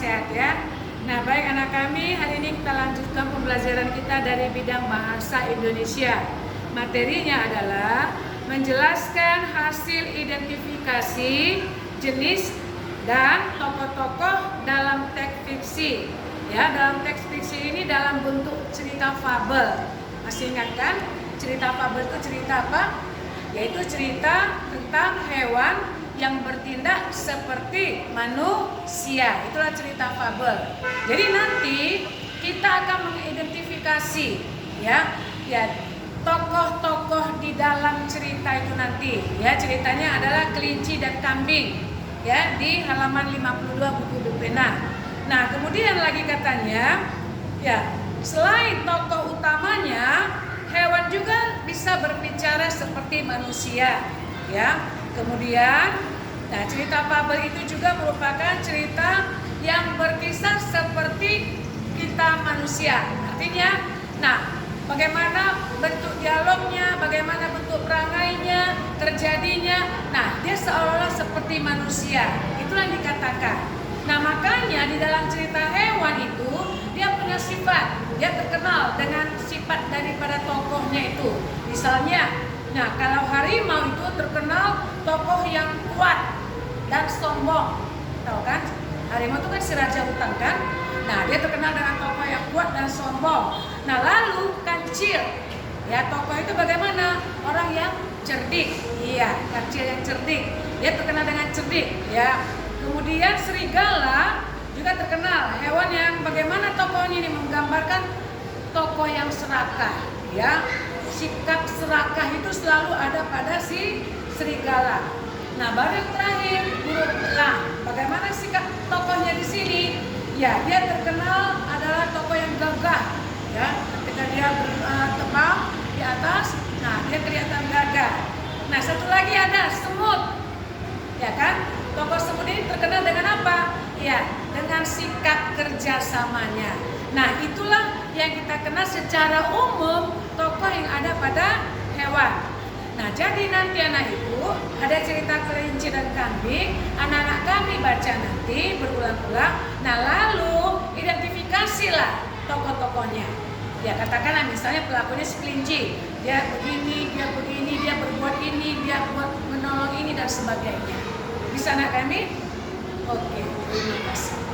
sehat ya. Nah, baik anak kami, hari ini kita lanjutkan pembelajaran kita dari bidang bahasa Indonesia. Materinya adalah menjelaskan hasil identifikasi jenis dan tokoh-tokoh dalam teks fiksi. Ya, dalam teks fiksi ini dalam bentuk cerita fabel. Masih ingat kan? Cerita fabel itu cerita apa? Yaitu cerita tentang hewan yang bertindak seperti manusia. Itulah cerita fabel. Jadi nanti kita akan mengidentifikasi ya tokoh-tokoh di dalam cerita itu nanti. Ya, ceritanya adalah kelinci dan kambing. Ya, di halaman 52 buku Bupena. Nah, kemudian lagi katanya ya, selain tokoh utamanya, hewan juga bisa berbicara seperti manusia. Ya, kemudian, nah cerita fabel itu juga merupakan cerita yang berkisah seperti kita manusia. Artinya, nah bagaimana bentuk dialognya, bagaimana bentuk perangainya, terjadinya. Nah, dia seolah-olah seperti manusia. Itulah yang dikatakan. Nah, makanya di dalam cerita hewan itu dia punya sifat. Dia terkenal dengan sifat daripada tokohnya itu. Misalnya, nah kalau harimau itu terkenal tokoh yang kuat dan sombong. Tahu kan? Harimau itu kan si raja hutan kan? Nah, dia terkenal dengan tokoh yang kuat dan sombong. Nah, lalu kancil. Ya, tokoh itu bagaimana? Orang yang cerdik. Iya, kancil yang cerdik. Dia terkenal dengan cerdik, ya. Kemudian serigala juga terkenal hewan yang bagaimana tokohnya ini menggambarkan tokoh yang serakah, ya. Sikap serakah itu selalu ada pada si serigala. Nah, baru yang terakhir burung elang. Bagaimana sikap tokohnya di sini? Ya, dia terkenal adalah tokoh yang gagah, ya. Ketika dia terbang di atas, nah dia kelihatan gagah. Nah, satu lagi ada semut, ya kan? Tokoh semut ini terkenal dengan apa? Ya, dengan sikap kerjasamanya. Nah, itulah yang kita kenal secara umum tokoh yang ada pada hewan. Nah, jadi nanti anak ibu ada cerita kelinci dan kambing, anak-anak kami baca nanti berulang-ulang. Nah, lalu identifikasilah tokoh-tokohnya. Ya, katakanlah misalnya pelakunya si kelinci, dia begini, dia berbuat ini, dia buat menolong ini dan sebagainya. Bisa anak kami? Oke, terima kasih.